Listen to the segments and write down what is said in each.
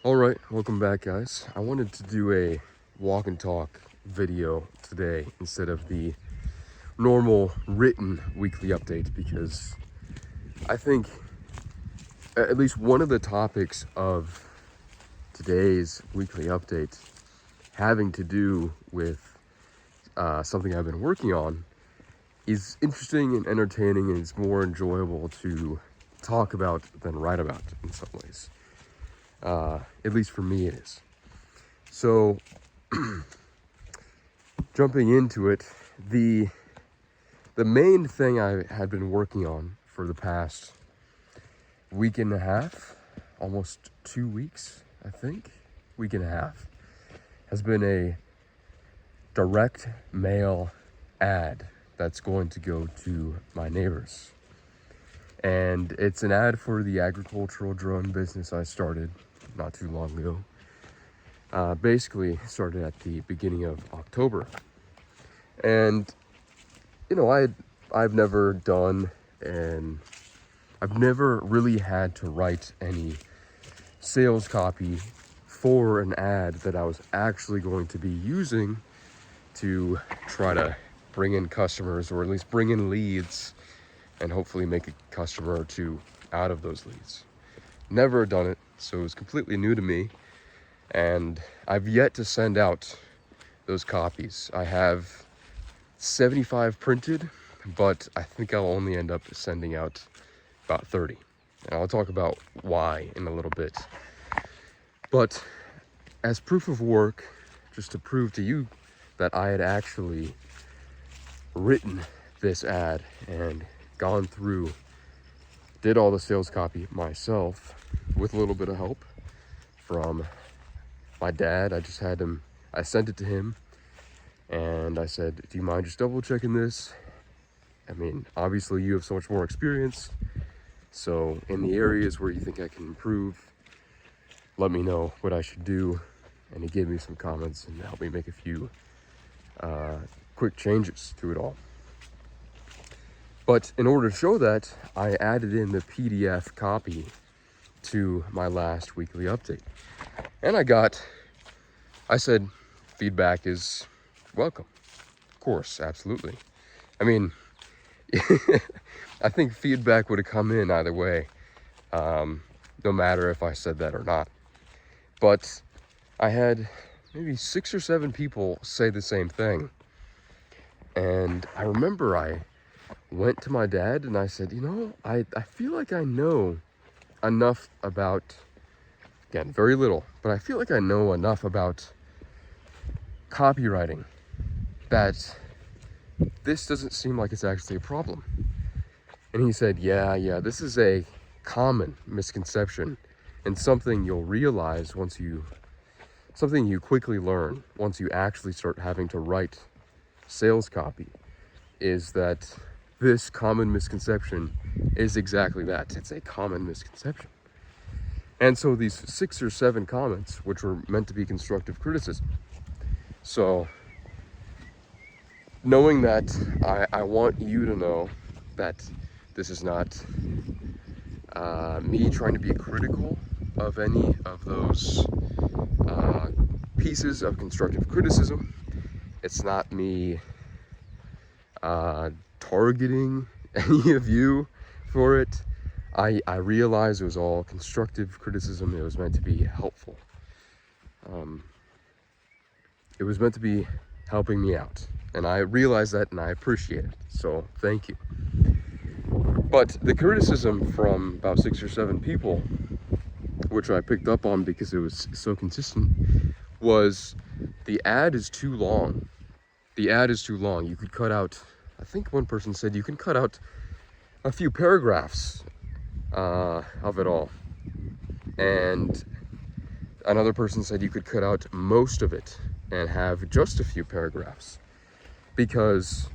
All right, welcome back, guys. I wanted to do a walk and talk video today instead of the normal written weekly update because I think at least one of the topics of today's weekly update having to do with something I've been working on is interesting and entertaining, and it's more enjoyable to talk about than write about in some ways. At least for me, it is. So, jumping into it, the main thing I had been working on for the past week and a half, almost 2 weeks, I think, week and a half, has been a direct mail ad that's going to go to my neighbors. And it's an ad for the agricultural drone business I started not too long ago. Basically started at the beginning of October. And I've never done, and I've never really had to write any sales copy for an ad that I was actually going to be using to try to bring in customers, or at least bring in leads, and hopefully make a customer or two out of those leads. Never done it, so it was completely new to me, and I've yet to send out those copies. I have 75 printed, but I think I'll only end up sending out about 30. And I'll talk about why in a little bit. But as proof of work, just to prove to you that I had actually written this ad and gone through, did all the sales copy myself with a little bit of help from my dad. I sent it to him and I said, do you mind just double checking this? I mean, obviously you have so much more experience, so in the areas where you think I can improve, let me know what I should do. And he gave me some comments and helped me make a few quick changes to it all. But in order to show that, I added in the PDF copy to my last weekly update. And I said, feedback is welcome. Of course, absolutely. I mean, I think feedback would have come in either way, no matter if I said that or not. But I had maybe 6 or 7 people say the same thing. And I remember I went to my dad and I said, I feel like I know enough about, again, very little, but I feel like I know enough about copywriting that this doesn't seem like it's actually a problem. And he said, yeah, this is a common misconception and something you'll realize something you quickly learn once you actually start having to write sales copy, is that this common misconception is exactly that. It's a common misconception. And so these 6 or 7 comments, which were meant to be constructive criticism. So knowing that, I want you to know that this is not me trying to be critical of any of those pieces of constructive criticism. It's not me targeting any of you for it. I realized it was all constructive criticism. It was meant to be helpful. It was meant to be helping me out. And I realized that and I appreciate it. So thank you. But the criticism from about 6 or 7 people, which I picked up on because it was so consistent, was the ad is too long. The ad is too long. You could cut out, I think one person said you can cut out a few paragraphs of it all. And another person said you could cut out most of it and have just a few paragraphs, because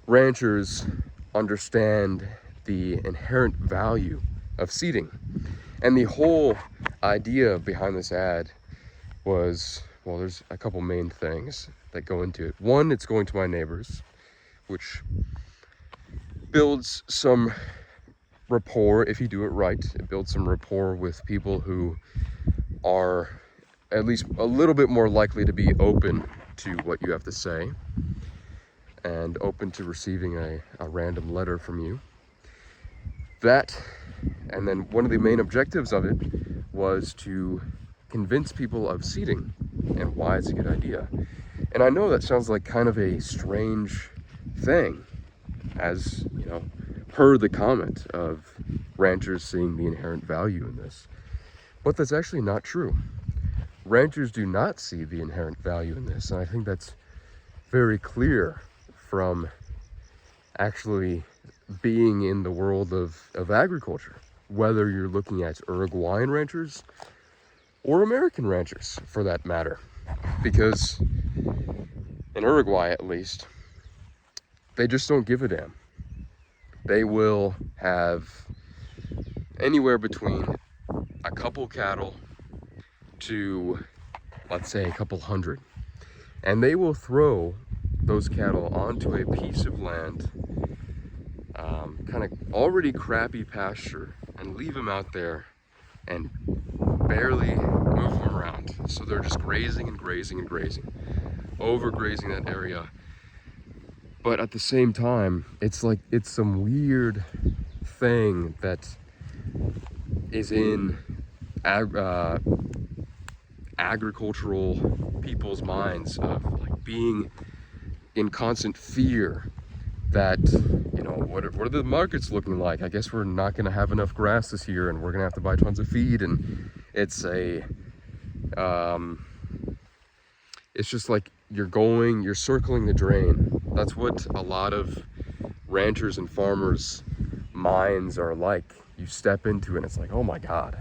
ranchers understand the inherent value of seeding. And the whole idea behind this ad was, well, there's a couple main things that go into it. One, it's going to my neighbors, which builds some rapport if you do it right. It builds some rapport with people who are at least a little bit more likely to be open to what you have to say and open to receiving a random letter from you. That, and then one of the main objectives of it was to convince people of seeding and why it's a good idea. And I know that sounds like kind of a strange thing, as you know, per the comment of ranchers seeing the inherent value in this. But that's actually not true. Ranchers do not see the inherent value in this, and I think that's very clear from actually being in the world of agriculture, whether you're looking at Uruguayan ranchers or American ranchers for that matter. Because in Uruguay, at least, they just don't give a damn. They will have anywhere between a couple cattle to, let's say, a couple hundred. And they will throw those cattle onto a piece of land, kind of already crappy pasture, and leave them out there and barely move them around. So they're just grazing and grazing and grazing, overgrazing that area. But at the same time, it's like it's some weird thing that is in agricultural people's minds of like being in constant fear that, you know, what are the markets looking like? I guess we're not going to have enough grass this year, and we're going to have to buy tons of feed. And it's just like you're circling the drain. That's what a lot of ranchers and farmers' minds are like. You step into it and it's like, oh my God,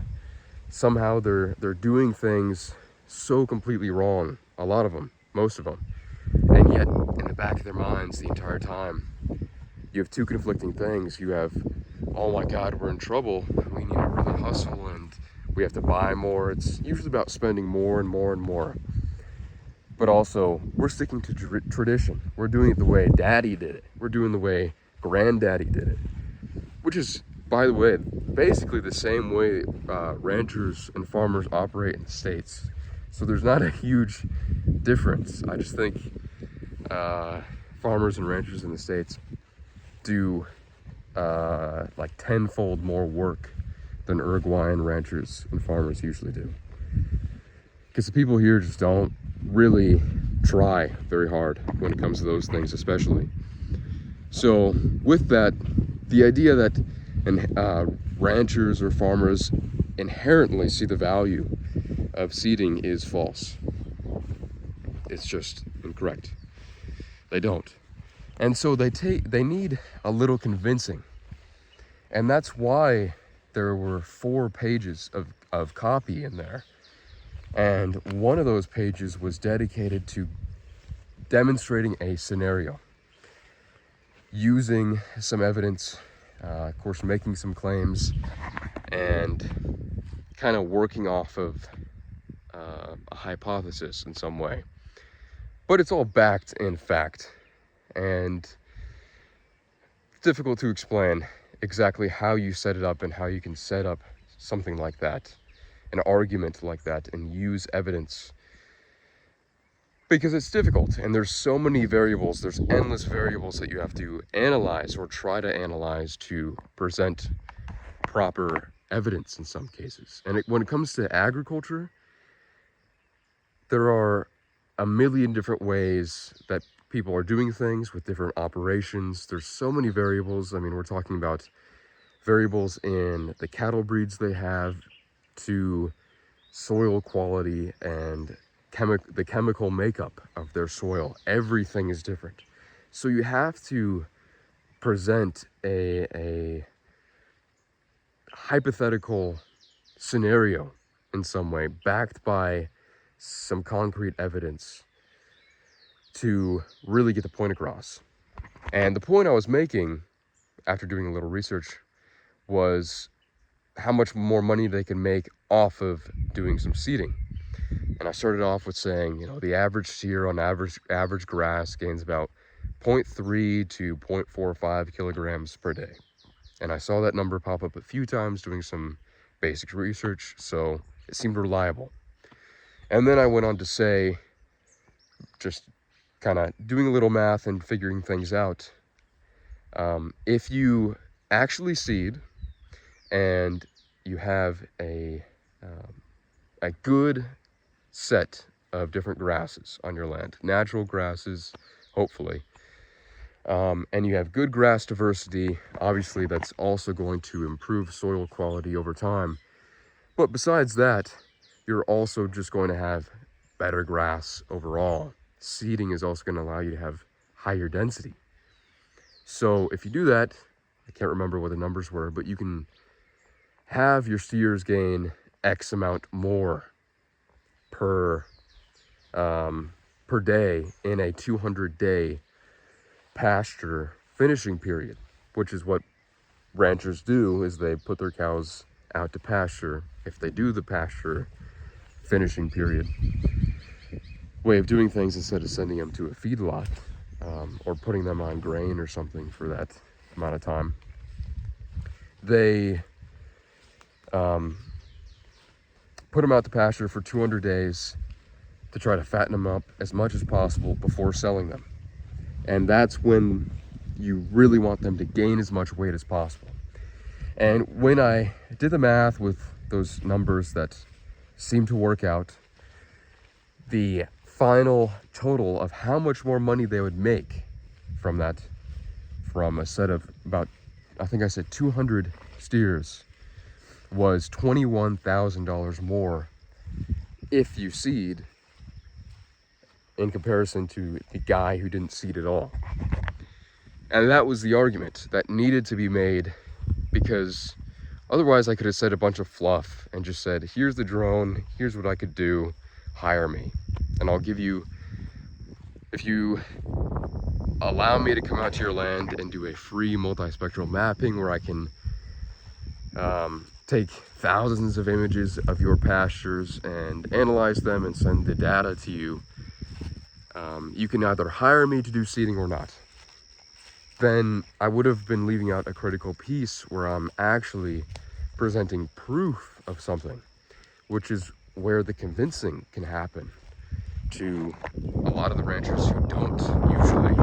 somehow they're doing things so completely wrong. A lot of them, most of them. And yet in the back of their minds the entire time, you have two conflicting things. You have, oh my God, we're in trouble. We need to really hustle and we have to buy more. It's usually about spending more and more and more. But also, we're sticking to tradition. We're doing it the way Daddy did it. We're doing the way Granddaddy did it. Which is, by the way, basically the same way ranchers and farmers operate in the States. So there's not a huge difference. I just think farmers and ranchers in the States do like tenfold more work than Uruguayan ranchers and farmers usually do. Because the people here just don't really try very hard when it comes to those things, especially. So with that, the idea that ranchers or farmers inherently see the value of seeding is false. It's just incorrect. They don't. And so they need a little convincing. And that's why there were 4 pages of copy in there. And one of those pages was dedicated to demonstrating a scenario, using some evidence, of course, making some claims, and kind of working off of a hypothesis in some way. But it's all backed in fact, and it's difficult to explain exactly how you set it up and how you can set up something like that, an argument like that, and use evidence, because it's difficult and there's so many variables. There's endless variables that you have to analyze or try to analyze to present proper evidence in some cases. And when it comes to agriculture, there are a million different ways that people are doing things with different operations. There's so many variables. I mean, we're talking about variables in the cattle breeds they have, to soil quality and the chemical makeup of their soil. Everything is different. So you have to present a hypothetical scenario in some way, backed by some concrete evidence, to really get the point across. And the point I was making after doing a little research was how much more money they can make off of doing some seeding. And I started off with saying, you know, the average steer on average grass gains about 0.3 to 0.45 kilograms per day. And I saw that number pop up a few times doing some basic research, so it seemed reliable. And then I went on to say, just kind of doing a little math and figuring things out, if you actually seed and you have a good set of different grasses on your land, natural grasses, hopefully, and you have good grass diversity, obviously that's also going to improve soil quality over time. But besides that, you're also just going to have better grass overall. Seeding is also going to allow you to have higher density. So if you do that, I can't remember what the numbers were, but you can have your steers gain X amount more per day in a 200-day pasture finishing period, which is what ranchers do, is they put their cows out to pasture. If they do the pasture finishing period way of doing things, instead of sending them to a feedlot or putting them on grain or something for that amount of time, they put them out to pasture for 200 days to try to fatten them up as much as possible before selling them. And that's when you really want them to gain as much weight as possible. And when I did the math with those numbers that seemed to work out, the final total of how much more money they would make from that, from a set of about, I think I said 200 steers, was $21,000 more if you seed, in comparison to the guy who didn't seed at all. And that was the argument that needed to be made, because otherwise I could have said a bunch of fluff and just said, here's the drone, here's what I could do, hire me. And I'll give you, if you allow me to come out to your land and do a free multispectral mapping where I can take thousands of images of your pastures and analyze them and send the data to you, you can either hire me to do seeding or not. Then I would have been leaving out a critical piece where I'm actually presenting proof of something, which is where the convincing can happen to a lot of the ranchers who don't usually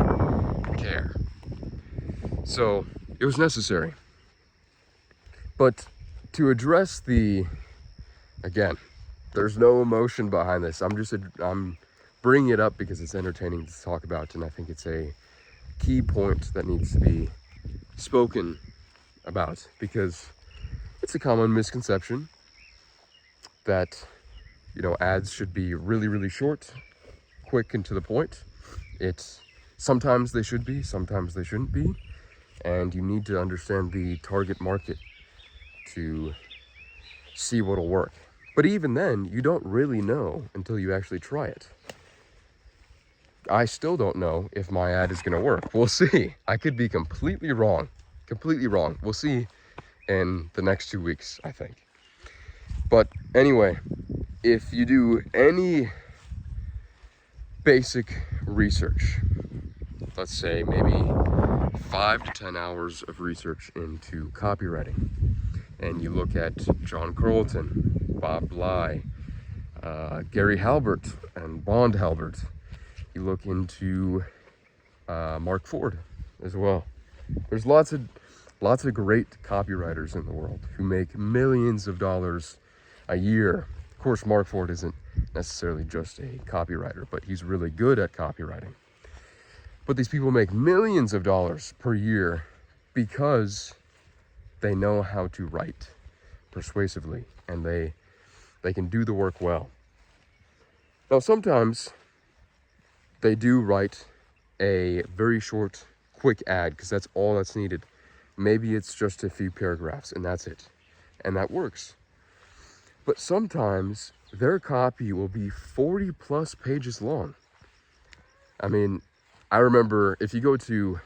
care. So it was necessary. But to address again, there's no emotion behind this. I'm bringing it up because it's entertaining to talk about, and I think it's a key point that needs to be spoken about, because it's a common misconception that, ads should be really, really short, quick, and to the point. Sometimes they should be, sometimes they shouldn't be, and you need to understand the target market to see what'll work. But even then, you don't really know until you actually try it. I still don't know if my ad is going to work. We'll see. I could be completely wrong. We'll see in the next 2 weeks, I think. But anyway, if you do any basic research, let's say maybe 5 to 10 hours of research into copywriting, and you look at John Carlton, Bob Bly, Gary Halbert, and Bond Halbert, you look into Mark Ford as well. There's lots of great copywriters in the world who make millions of dollars a year. Of course, Mark Ford isn't necessarily just a copywriter, but he's really good at copywriting. But these people make millions of dollars per year because they know how to write persuasively, and they can do the work well. Now, sometimes they do write a very short, quick ad because that's all that's needed. Maybe it's just a few paragraphs and that's it. And that works. But sometimes their copy will be 40 plus pages long. I mean, I remember if you go to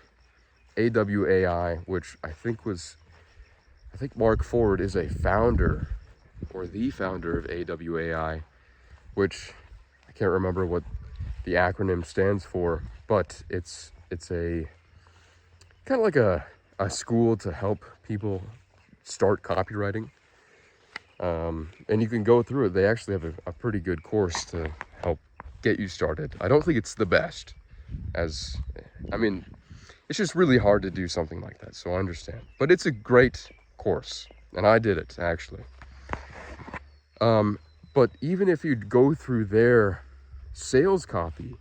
AWAI, which I think Mark Ford is a founder or the founder of AWAI, which I can't remember what the acronym stands for, but it's a kind of like a school to help people start copywriting. And you can go through it. They actually have a pretty good course to help get you started. I don't think it's the best, I mean, it's just really hard to do something like that, so I understand. But it's a great course, and I did it, actually. But even if you go through their sales copy,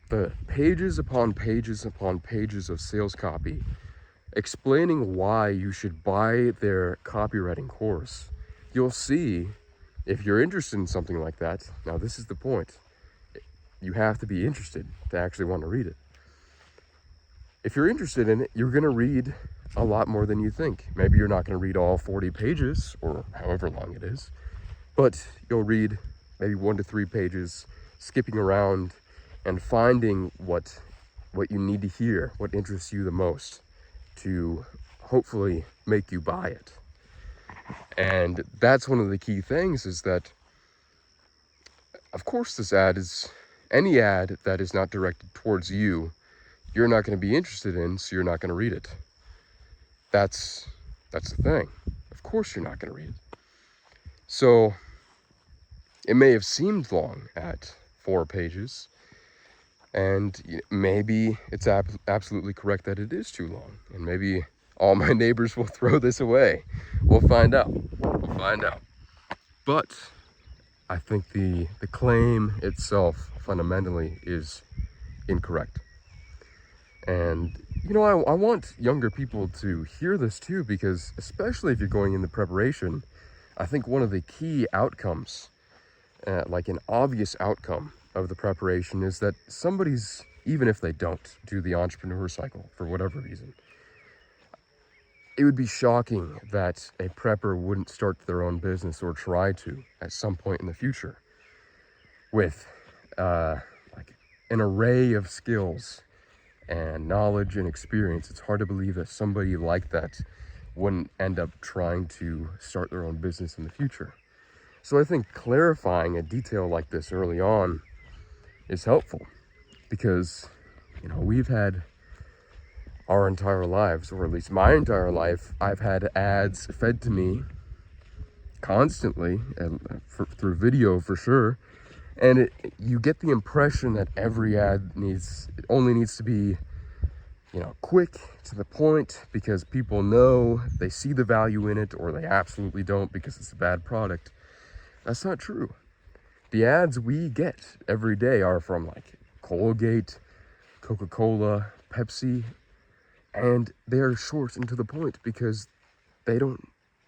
the pages upon pages upon pages of sales copy explaining why you should buy their copywriting course, you'll see, if you're interested in something like that, now this is the point, you have to be interested to actually want to read it. If you're interested in it, you're going to read a lot more than you think. Maybe you're not going to read all 40 pages or however long it is, but you'll read maybe 1 to 3 pages, skipping around and finding what you need to hear, what interests you the most, to hopefully make you buy it. And that's one of the key things, is that, of course, any ad that is not directed towards you, you're not going to be interested in, so you're not going to read it. That's the thing. Of course you're not going to read it. So it may have seemed long at 4 pages, and maybe it's absolutely correct that it is too long, and maybe all my neighbors will throw this away. We'll find out. But I think the claim itself fundamentally is incorrect. And I want younger people to hear this too, because especially if you're going into preparation, I think one of the key outcomes, like an obvious outcome of the preparation, is that somebody's, even if they don't do the entrepreneur cycle for whatever reason, it would be shocking that a prepper wouldn't start their own business or try to at some point in the future with like an array of skills and knowledge and experience. It's hard to believe that somebody like that wouldn't end up trying to start their own business in the future. So I think clarifying a detail like this early on is helpful, because we've had our entire lives, or at least my entire life, I've had ads fed to me constantly, through video for sure, and you get the impression that every ad only needs to be quick, to the point, because people know, they see the value in it, or they absolutely don't because it's a bad product. That's not true. The ads we get every day are from like Colgate, Coca-Cola, Pepsi, and they're short and to the point, because they don't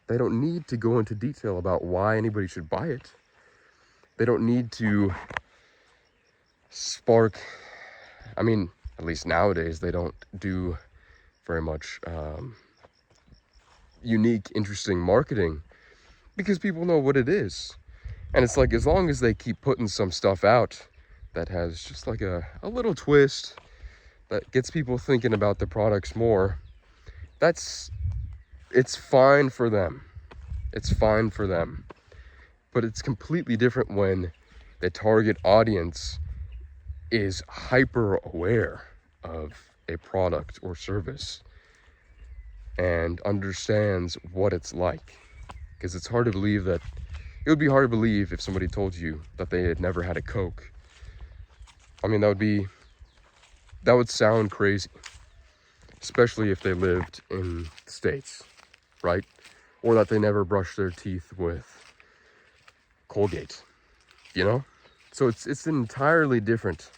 need to go into detail about why anybody should buy it. They don't need to spark, at least nowadays, they don't do very much unique, interesting marketing, because people know what it is. And it's like, as long as they keep putting some stuff out that has just like a little twist that gets people thinking about the products more, it's fine for them. It's fine for them. But it's completely different when the target audience is hyper aware of a product or service and understands what it's like. Because it would be hard to believe if somebody told you that they had never had a Coke. That would sound crazy, especially if they lived in the States, right? Or that they never brushed their teeth with Colgate, So it's an entirely different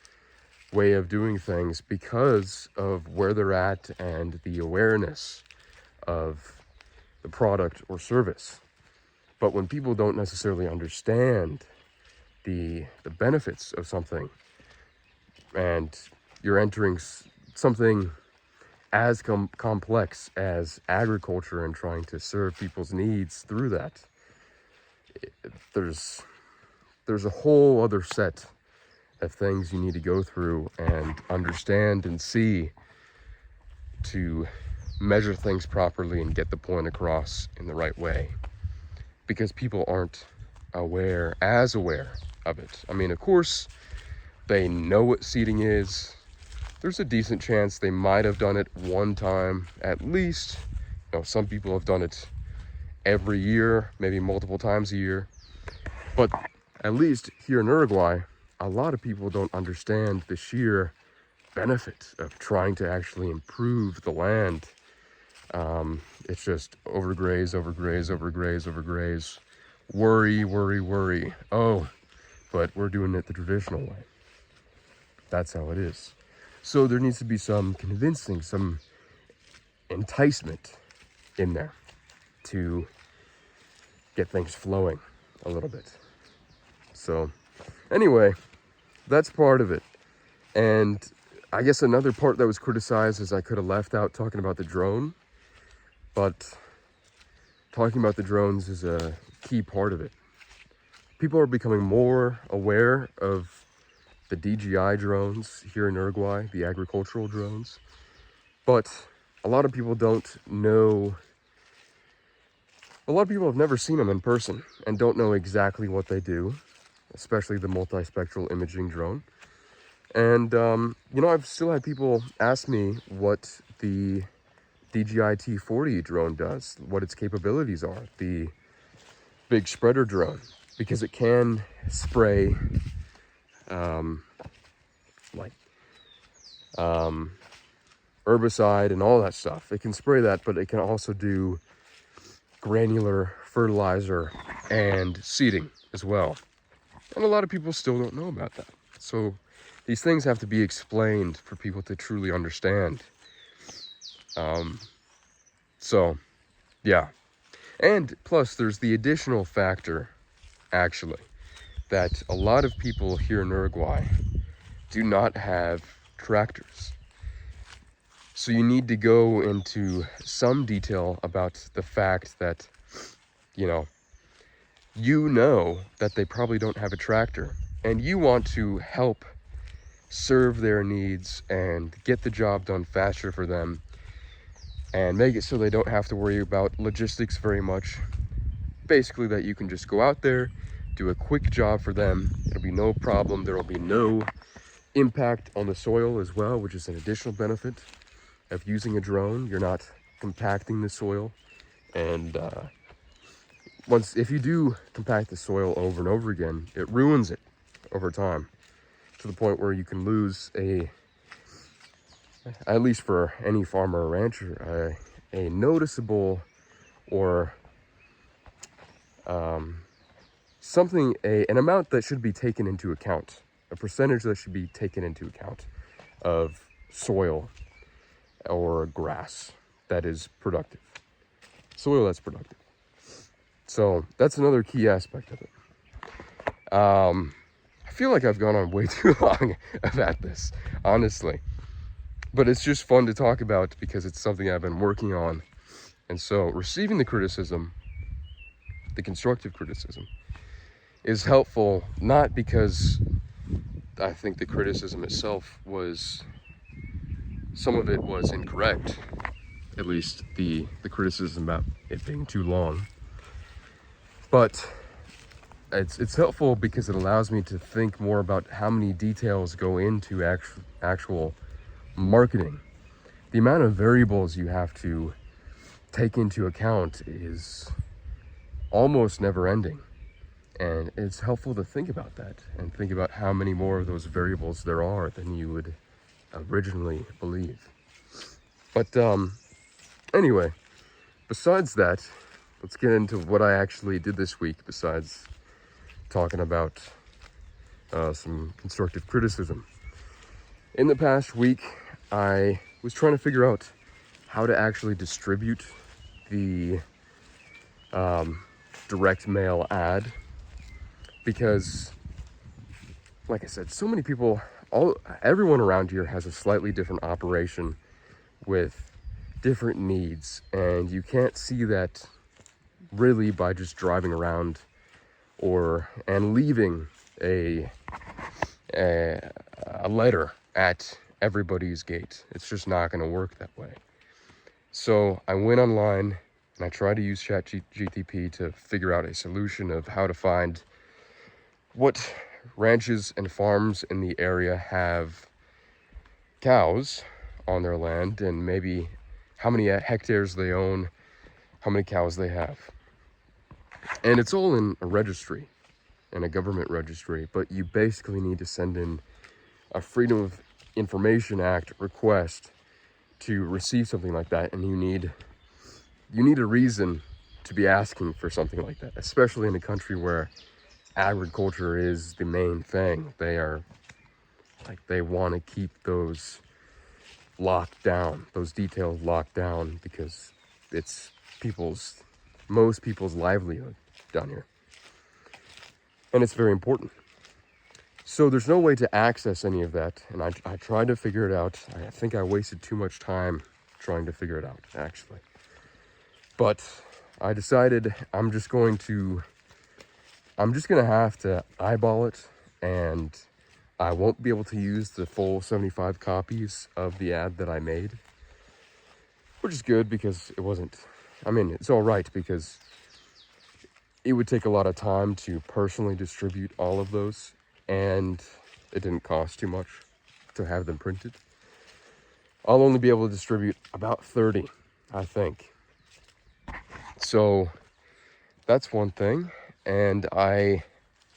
way of doing things, because of where they're at and the awareness of the product or service. But when people don't necessarily understand the benefits of something, and you're entering something as complex as agriculture and trying to serve people's needs through that, there's a whole other set of things you need to go through and understand and see to measure things properly and get the point across in the right way. Because people aren't aware of it. Of course, they know what seeding is. There's a decent chance they might have done it one time at least. Some people have done it every year, maybe multiple times a year. But at least here in Uruguay, a lot of people don't understand the sheer benefit of trying to actually improve the land. It's just overgraze, overgraze, overgraze, overgraze. Worry, worry, worry. Oh, but we're doing it the traditional way. That's how it is. So there needs to be some convincing, some enticement in there to get things flowing a little bit. So anyway, that's part of it. And I guess another part that was criticized is I could have left out talking about the drone, but talking about the drones is a key part of it. People are becoming more aware of the DJI drones here in Uruguay, the agricultural drones, but a lot of people don't know. A lot of people have never seen them in person and don't know exactly what they do, especially the multispectral imaging drone. And, I've still had people ask me what the DJI T40 drone does, what its capabilities are, the big spreader drone, because it can spray, herbicide and all that stuff. It can spray that, but it can also do granular fertilizer and seeding as well. And a lot of people still don't know about that. So these things have to be explained for people to truly understand. Yeah. And plus, there's the additional factor, actually, that a lot of people here in Uruguay do not have tractors. So you need to go into some detail about the fact that, that they probably don't have a tractor, and you want to help serve their needs and get the job done faster for them and make it so they don't have to worry about logistics very much. Basically, that you can just go out there, do a quick job for them. It'll be no problem. There will be no impact on the soil as well, which is an additional benefit of using a drone. You're not compacting the soil, and if you do compact the soil over and over again, it ruins it over time to the point where you can lose at least for any farmer or rancher, a noticeable or an amount that should be taken into account, a percentage that should be taken into account of soil or grass that is productive, soil that's productive. So that's another key aspect of it. I feel like I've gone on way too long about this, honestly, but it's just fun to talk about because it's something I've been working on. And so receiving the criticism, the constructive criticism, is helpful, not because I think the criticism itself some of it was incorrect, at least the criticism about it being too long, but it's helpful because it allows me to think more about how many details go into actual marketing. The amount of variables you have to take into account is almost never ending. And it's helpful to think about that and think about how many more of those variables there are than you would originally believe. But anyway, besides that, let's get into what I actually did this week besides talking about some constructive criticism. In the past week, I was trying to figure out how to actually distribute the direct mail ad, because, like I said, so many people, everyone around here has a slightly different operation with different needs, and you can't see that really by just driving around and leaving a letter at everybody's gate. It's just not going to work that way. So I went online and I tried to use ChatGPT to figure out a solution of how to find what ranches and farms in the area have cows on their land, and maybe how many hectares they own, how many cows they have. And it's all in a registry, in a government registry, but you basically need to send in a Freedom of Information Act request to receive something like that, and you need a reason to be asking for something like that, especially in a country where agriculture is the main thing. They want to keep those locked down, those details locked down, because it's most people's livelihood down here, and it's very important. So there's no way to access any of that, and I tried to figure it out. I think I wasted too much time trying to figure it out, actually. But I decided I'm just gonna have to eyeball it, and I won't be able to use the full 75 copies of the ad that I made, which is good because it's all right because it would take a lot of time to personally distribute all of those, and it didn't cost too much to have them printed. I'll only be able to distribute about 30, I think. So that's one thing. And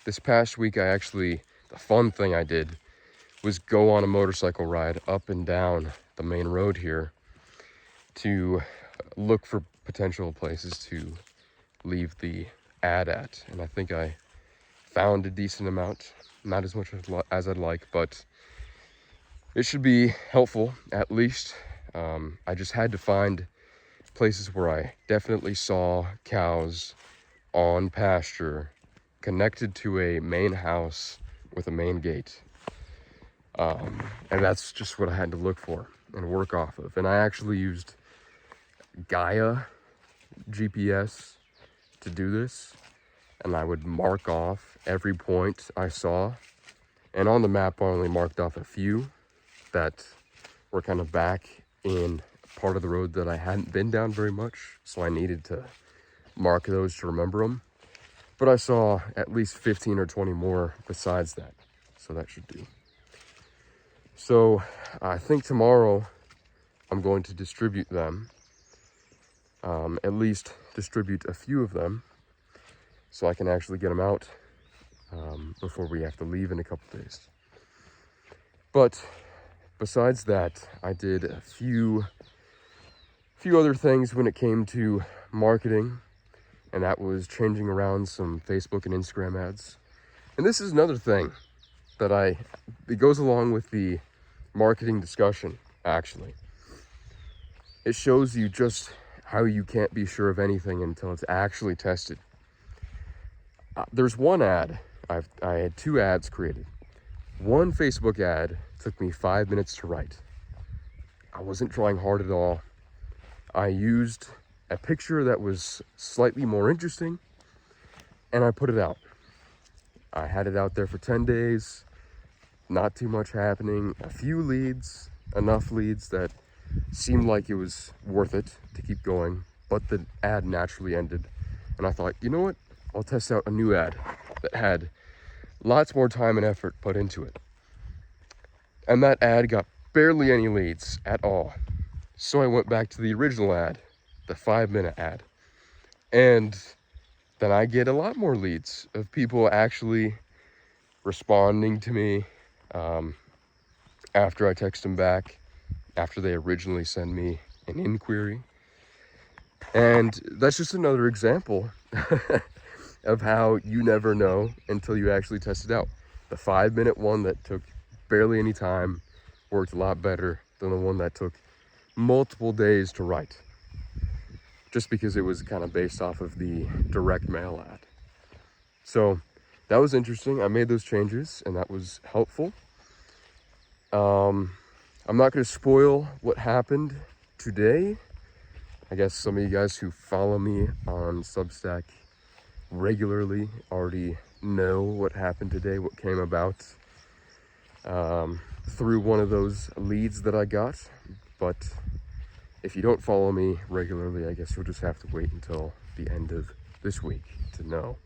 this past week, the fun thing I did was go on a motorcycle ride up and down the main road here to look for potential places to leave the ad at. And I think I found a decent amount, not as much as I'd like, but it should be helpful at least. I just had to find places where I definitely saw cows on pasture connected to a main house with a main gate. And that's just what I had to look for and work off of. And I actually used Gaia GPS to do this, and I would mark off every point I saw. And on the map, I only marked off a few that were kind of back in part of the road that I hadn't been down very much, so I needed to mark those to remember them. But I saw at least 15 or 20 more besides that, so that should do. So I think tomorrow I'm going to distribute them, at least distribute a few of them, so I can actually get them out before we have to leave in a couple days. But besides that, I did a few other things when it came to marketing, and that was changing around some Facebook and Instagram ads. And this is another thing that it goes along with the marketing discussion, actually. It shows you just how you can't be sure of anything until it's actually tested. There's one ad, I had 2 ads created. One Facebook ad took me 5 minutes to write. I wasn't trying hard at all. I used a picture that was slightly more interesting, and I put it out. I had it out there for 10 days, not too much happening, a few leads, enough leads that seemed like it was worth it to keep going, but the ad naturally ended. And I thought, you know what? I'll test out a new ad that had lots more time and effort put into it. And that ad got barely any leads at all. So I went back to the original ad, the 5-minute ad. And then I get a lot more leads of people actually responding to me after I text them back, after they originally send me an inquiry. And that's just another example of how you never know until you actually test it out. The 5-minute one that took barely any time worked a lot better than the one that took multiple days to write, just because it was kind of based off of the direct mail ad. So that was interesting. I made those changes, and that was helpful. I'm not going to spoil what happened today. I guess some of you guys who follow me on Substack regularly already know what happened today, what came about through one of those leads that I got. But if you don't follow me regularly, I guess you'll just have to wait until the end of this week to know.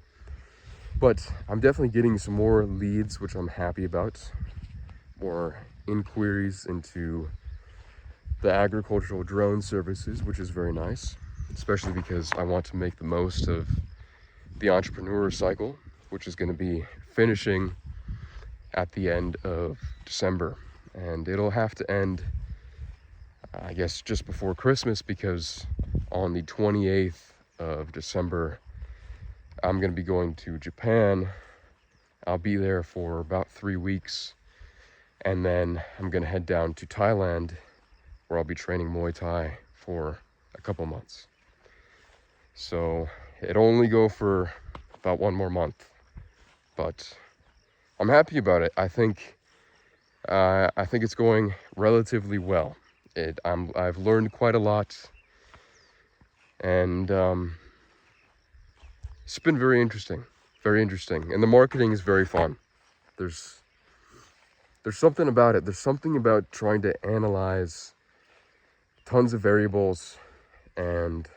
But I'm definitely getting some more leads, which I'm happy about. More inquiries into the agricultural drone services, which is very nice, especially because I want to make the most of the entrepreneur cycle, which is going to be finishing at the end of December. And it'll have to end, I guess, just before Christmas, because on the 28th of December, I'm going to be going to Japan. I'll be there for about 3 weeks. And then I'm going to head down to Thailand, where I'll be training Muay Thai for a couple months. So it'll only go for about 1 more month. But I'm happy about it. I think it's going relatively well. I've learned quite a lot, and it's been very interesting, and the marketing is very fun. There's something about it. There's something about trying to analyze tons of variables and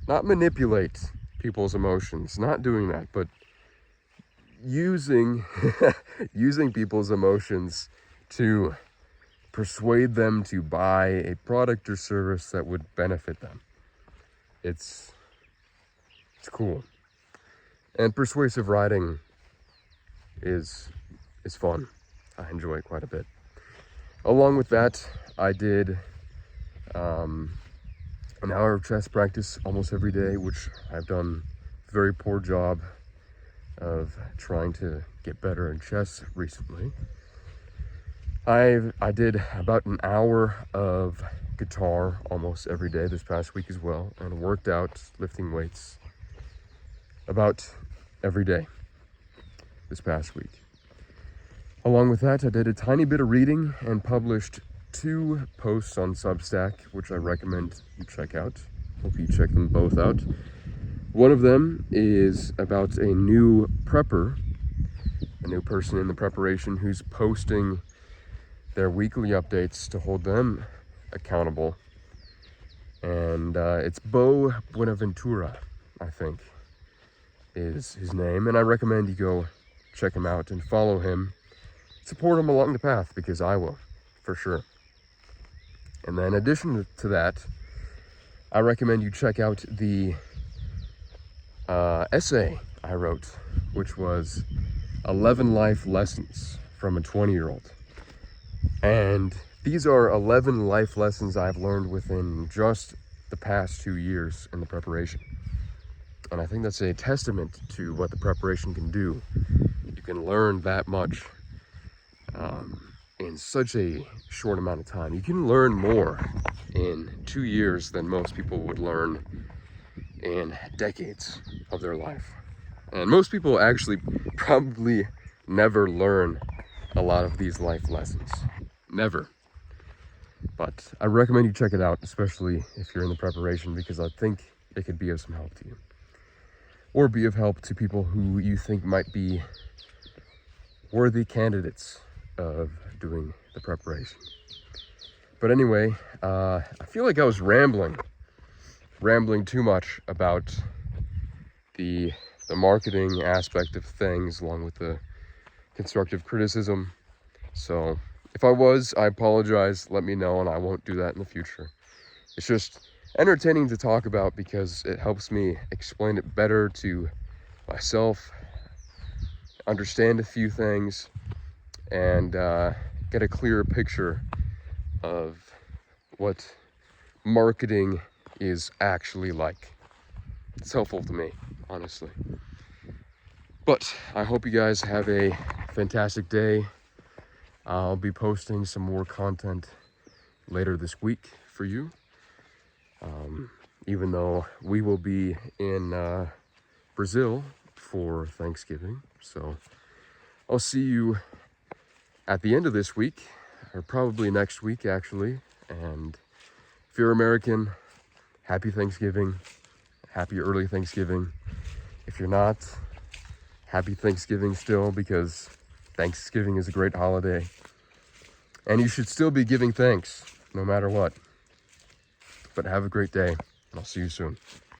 not manipulate people's emotions, not doing that, but using people's emotions to persuade them to buy a product or service that would benefit them. It's cool. And persuasive writing is fun. I enjoy it quite a bit. Along with that, I did an hour of chess practice almost every day, which I've done a very poor job of trying to get better in chess recently. I did about an hour of guitar almost every day this past week as well, and worked out lifting weights about every day this past week. Along with that, I did a tiny bit of reading and published 2 posts on Substack, which I recommend you check out. Hope you check them both out. One of them is about a new prepper, a new person in the preparation who's posting their weekly updates to hold them accountable. And it's Bo Buenaventura, I think, is his name. And I recommend you go check him out and follow him. Support him along the path, because I will, for sure. And then in addition to that, I recommend you check out the essay I wrote, which was 11 life lessons from a 20-year-old. And these are 11 life lessons I've learned within just the past 2 years in the preparation. And I think that's a testament to what the preparation can do. You can learn that much in such a short amount of time. You can learn more in 2 years than most people would learn in decades of their life. And most people actually probably never learn a lot of these life lessons. Never. But I recommend you check it out, especially if you're in the preparation, because I think it could be of some help to you. Or be of help to people who you think might be worthy candidates of doing the preparation. But anyway, I feel like I was rambling too much about the marketing aspect of things, along with the constructive criticism. So if I was, I apologize. Let me know, and I won't do that in the future. It's just entertaining to talk about because it helps me explain it better to myself, understand a few things, and get a clearer picture of what marketing is actually like. It's helpful to me, honestly. But I hope you guys have a fantastic day. I'll be posting some more content later this week for you. Even though we will be in Brazil for Thanksgiving. So I'll see you at the end of this week, or probably next week, actually. And if you're American, happy Thanksgiving. Happy early Thanksgiving. If you're not, happy Thanksgiving still, because Thanksgiving is a great holiday. And you should still be giving thanks, no matter what. But have a great day, and I'll see you soon.